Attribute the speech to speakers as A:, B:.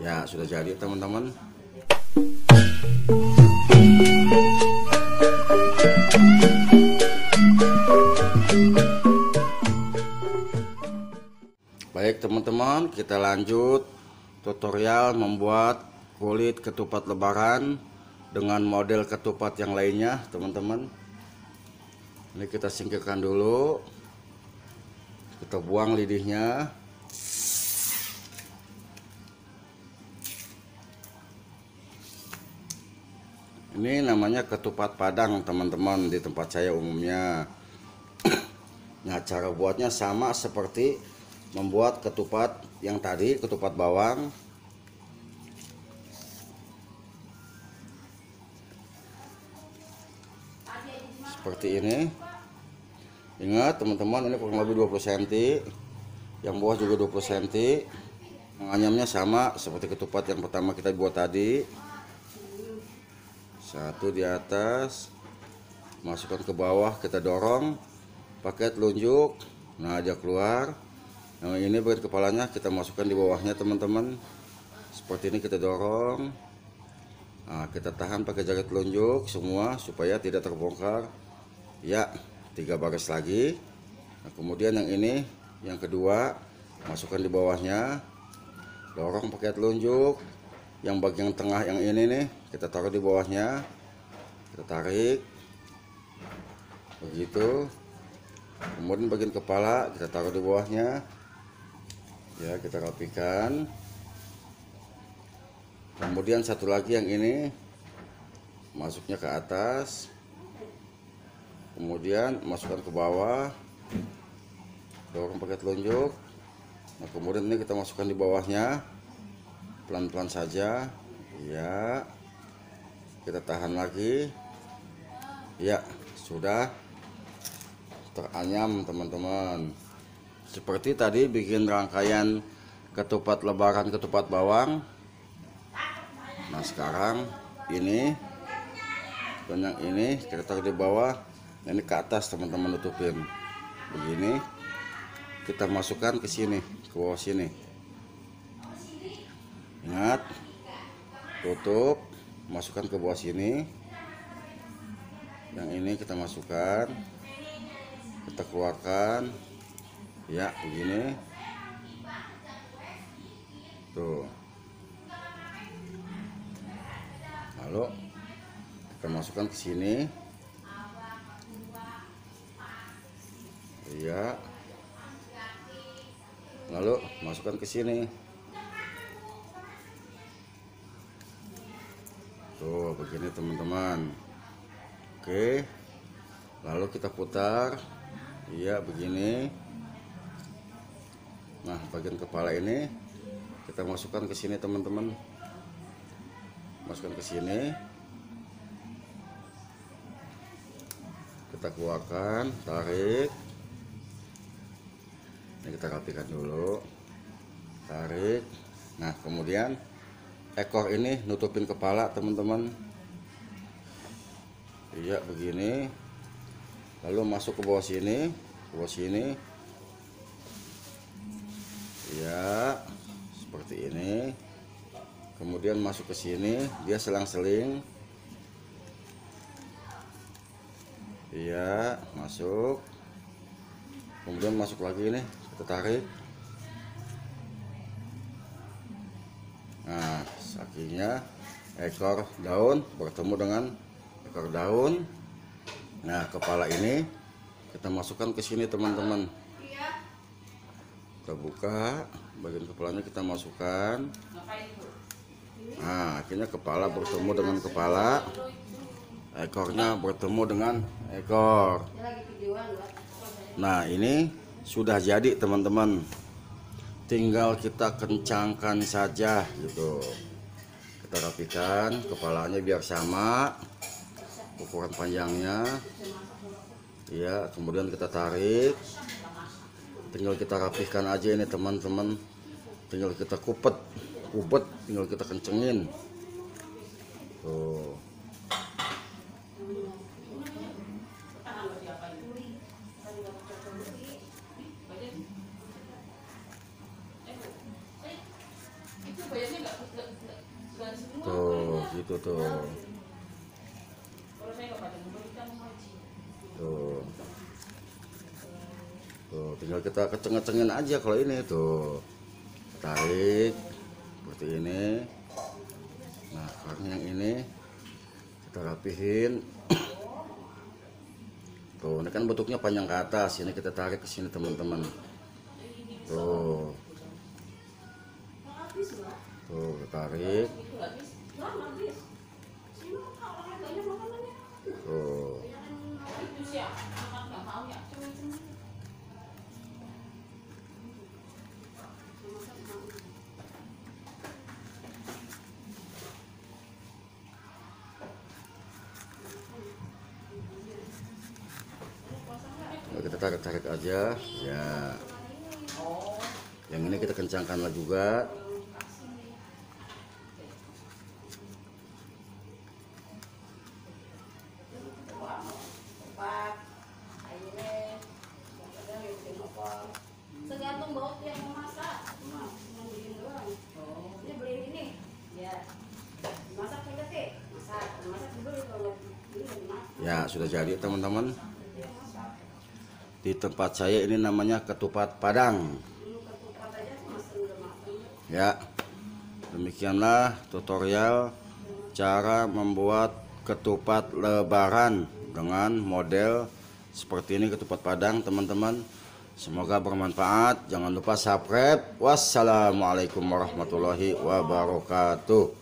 A: Ya, sudah jadi teman-teman. Baik teman-teman, kita lanjut tutorial membuat kulit ketupat lebaran dengan model ketupat yang lainnya teman-teman. Ini kita singkirkan dulu, kita buang lidihnya. Ini namanya ketupat Padang teman-teman di tempat saya umumnya. Nah, cara buatnya sama seperti membuat ketupat yang tadi, ketupat bawang. Seperti ini. Ingat teman-teman, ini kurang lebih 20 cm. Yang bawah juga 20 cm. Menganyamnya sama seperti ketupat yang pertama kita buat tadi. Satu di atas, masukkan ke bawah, kita dorong pakai telunjuk. Nah, dia keluar. Nah, ini bagian kepalanya kita masukkan di bawahnya teman-teman. Seperti ini kita dorong. Nah, kita tahan pakai jari telunjuk semua supaya tidak terbongkar. Ya, 3 baris lagi. Nah, kemudian yang ini, yang kedua, masukkan di bawahnya. Dorong pakai telunjuk. Yang bagian tengah yang ini nih, kita taruh di bawahnya. Kita tarik. Begitu. Kemudian bagian kepala kita taruh di bawahnya. Ya, kita rapikan. Kemudian satu lagi yang ini, masuknya ke atas. Kemudian masukkan ke bawah. Dorong pakai telunjuk. Nah, kemudian ini kita masukkan di bawahnya. Pelan-pelan saja. Ya, kita tahan lagi. Ya, sudah teranyam teman-teman. Seperti tadi bikin rangkaian ketupat lebaran, ketupat bawang. Nah, sekarang ini dan yang ini kita taruh di bawah. Nah, ini ke atas teman-teman, tutupin begini. Kita masukkan ke sini, ke bawah sini. Ingat, tutup, masukkan ke bawah sini. Yang ini kita masukkan, kita keluarkan. Ya, begini. Tuh. Lalu kita masukkan ke sini. Ya. Lalu masukkan ke sini. Tuh, begini teman-teman. Oke. Lalu kita putar. Iya, begini. Nah, bagian kepala ini kita masukkan ke sini teman-teman. Masukkan ke sini. Kita keluarkan, tarik. Ini kita rapikan dulu. Tarik. Nah, kemudian ekor ini nutupin kepala teman-teman. Iya, begini. Lalu masuk ke bawah sini, ke bawah sini. Ya, seperti ini. Kemudian masuk ke sini, dia selang-seling. Iya, masuk. Kemudian masuk lagi nih, kita tarik. Nah, sakinya ekor daun bertemu dengan ekor daun. Nah, kepala ini kita masukkan ke sini teman-teman. Kita buka, bagian kepalanya kita masukkan. Nah, akhirnya kepala bertemu dengan kepala, ekornya bertemu dengan ekor. Nah, ini sudah jadi teman-teman. Tinggal kita kencangkan saja gitu. Kita rapikan kepalanya biar sama ukuran panjangnya. Ya, kemudian kita tarik. Tinggal kita rapihkan aja ini teman-teman. Tinggal kita kupet, tinggal kita kencengin. Tuh. Tuh, gitu tuh. Tuh. Tuh, tinggal kita keceng-kecengin aja kalau ini tuh. Tarik seperti ini. Nah, sekarang yang ini kita rapihin. Tuh, ini kan bentuknya panjang ke atas. Ini kita tarik ke sini teman-teman. Tuh. Tuh, tarik. Tuh. Kita tarik-tarik aja ya. Yang ini kita kencangkanlah juga.
B: Tergantung baut yang mau masak. Ini beli ini. Ya. Masak juga sih. Masak dulu kalau
A: Ya, sudah jadi teman-teman. Di tempat saya ini namanya ketupat Padang. Ya, demikianlah tutorial cara membuat ketupat lebaran dengan model seperti ini, ketupat Padang teman-teman. Semoga bermanfaat. Jangan lupa subscribe. Wassalamualaikum warahmatullahi wabarakatuh.